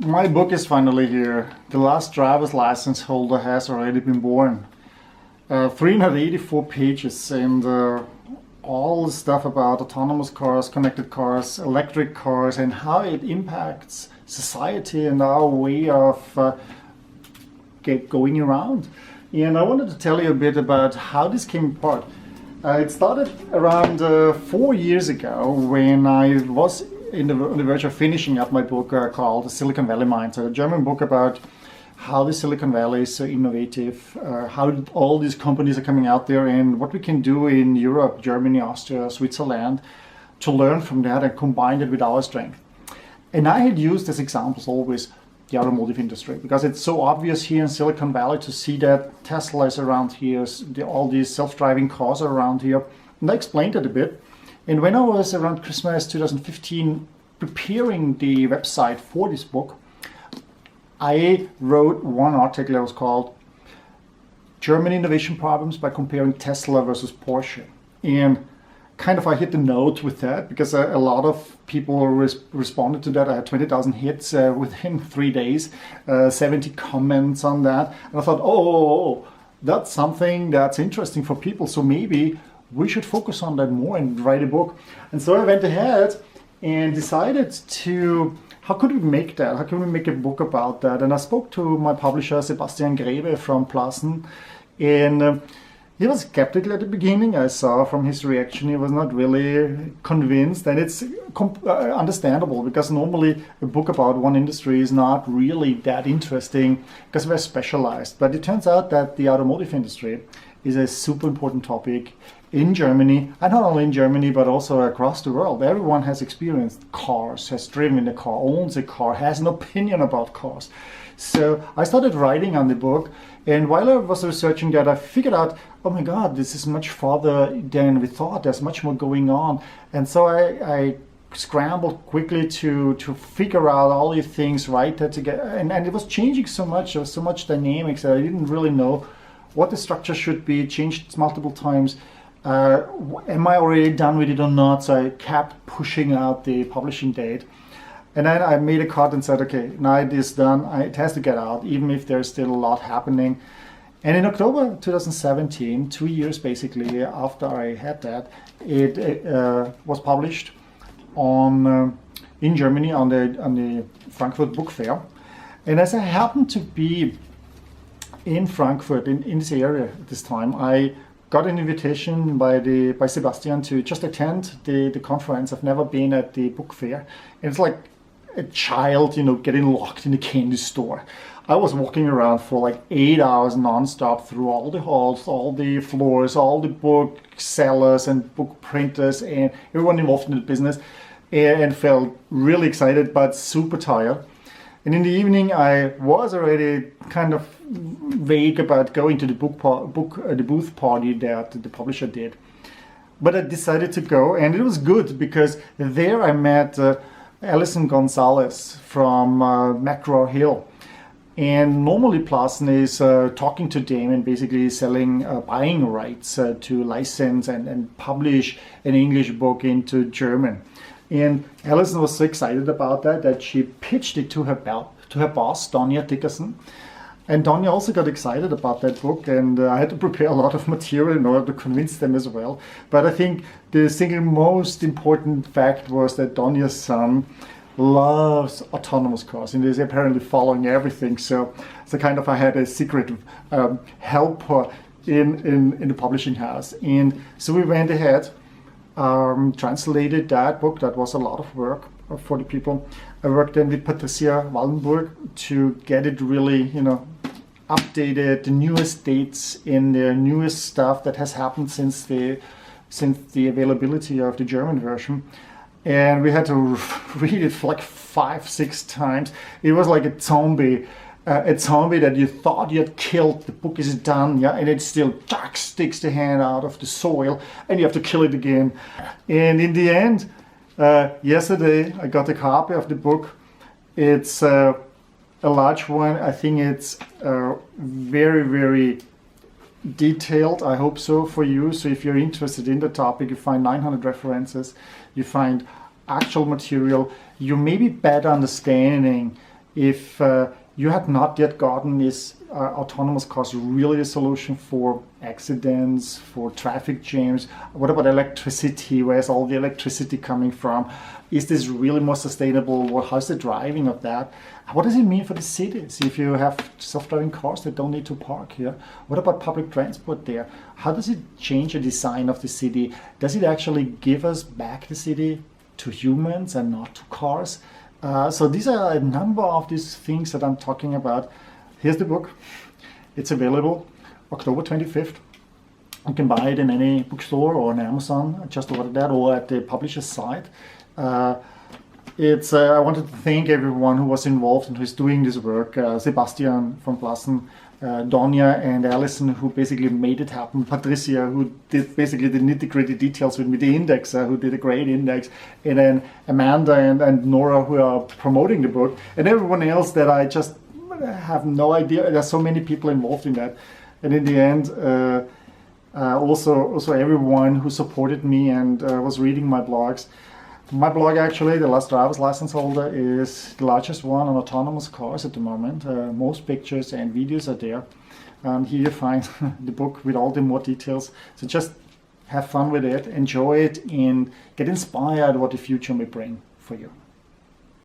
My book is finally here. The last driver's license holder has already been born. 384 pages and all the stuff about autonomous cars, connected cars, electric cars, and how it impacts society and our way of going around. And I wanted to tell you a bit about how this came apart. It started around 4 years ago when I was on the verge of finishing up my book called The Silicon Valley Mind, a German book about how the Silicon Valley is so innovative, how all these companies are coming out there, and what we can do in Europe, Germany, Austria, Switzerland, to learn from that and combine it with our strength. And I had used as examples always the automotive industry, because it's so obvious here in Silicon Valley to see that Tesla is around here, all these self-driving cars are around here. And I explained it a bit. And when I was around Christmas 2015 preparing the website for this book, I wrote one article that was called German Innovation Problems by Comparing Tesla versus Porsche. And kind of I hit the note with that because a lot of people responded to that. I had 20,000 hits within 3 days, 70 comments on that. And I thought, oh, that's something that's interesting for people. So maybe we should focus on that more and write a book. And so I went ahead and decided to, how could we make that? How can we make a book about that? And I spoke to my publisher, Sebastian Grebe from Plassen, and he was skeptical at the beginning. I saw from his reaction he was not really convinced, and it's understandable because normally a book about one industry is not really that interesting because we're specialized. But it turns out that the automotive industry is a super important topic in Germany, and not only in Germany but also across the world. Everyone has experienced cars, has driven in a car, owns a car, has an opinion about cars. So I started writing on the book, and while I was researching that, I figured out, oh my God, this is much farther than we thought. There's much more going on. And so I scrambled quickly to figure out all these things, write that together. And it was changing so much. There was so much dynamics that I didn't really know what the structure should be. It changed multiple times. Am I already done with it or not? So I kept pushing out the publishing date. And then I made a cut and said, okay, now it is done. It has to get out, even if there's still a lot happening. And in October 2017, 2 years basically after I had that, it was published in Germany on the Frankfurt Book Fair. And as I happened to be in Frankfurt, in this area at this time, I got an invitation by Sebastian to just attend the conference. I've never been at the book fair. And it's like a child, getting locked in a candy store. I was walking around for like 8 hours non-stop through all the halls, all the floors, all the book sellers and book printers and everyone involved in the business, and felt really excited but super tired. And in the evening, I was already kind of vague about going to the the booth party that the publisher did. But I decided to go, and it was good because there I met Alison Gonzalez from McGraw Hill. And normally Plassen is talking to them and basically selling buying rights to license and publish an English book into German. And Alison was so excited about that she pitched it to her boss, Donia Dickerson. And Donia also got excited about that book, and I had to prepare a lot of material in order to convince them as well. But I think the single most important fact was that Donia's son loves autonomous cars and is apparently following everything. So kind of I had a secret helper in the publishing house. And so we went ahead, translated that book. That was a lot of work for the people. I worked then with Patricia Wallenburg to get it really, updated, the newest dates in the newest stuff that has happened since the availability of the German version. And we had to read it for like 5-6 times. It was like a zombie that you thought you had killed. The book is done, yeah, and it still sticks the hand out of the soil, and you have to kill it again. And in the end, yesterday I got a copy of the book. It's a large one. I think it's very, very detailed. I hope so for you. So if you're interested in the topic, you find 900 references, you find actual material, you may be better understanding if you had not yet gotten is autonomous cars really a solution for accidents, for traffic jams? What about electricity? Where's all the electricity coming from? Is this really more sustainable? How's the driving of that? What does it mean for the cities if you have self-driving cars that don't need to park here? What about public transport there? How does it change the design of the city? Does it actually give us back the city to humans and not to cars? So these are a number of these things that I'm talking about. Here's the book. It's available October 25th. You can buy it in any bookstore or on Amazon, just order that, or at the publisher's site. I wanted to thank everyone who was involved and who's doing this work. Sebastian from Plassen, Donia and Alison, who basically made it happen. Patricia, who did basically the nitty-gritty details with me. The indexer, who did a great index. And then Amanda and Nora, who are promoting the book. And everyone else that I just have no idea. There's so many people involved in that. And in the end, also everyone who supported me and was reading my blogs. My blog, actually, The Last Driver's License Holder, is the largest one on autonomous cars at the moment. Most pictures and videos are there. And here you find the book with all the more details. So just have fun with it, enjoy it, and get inspired what the future may bring for you.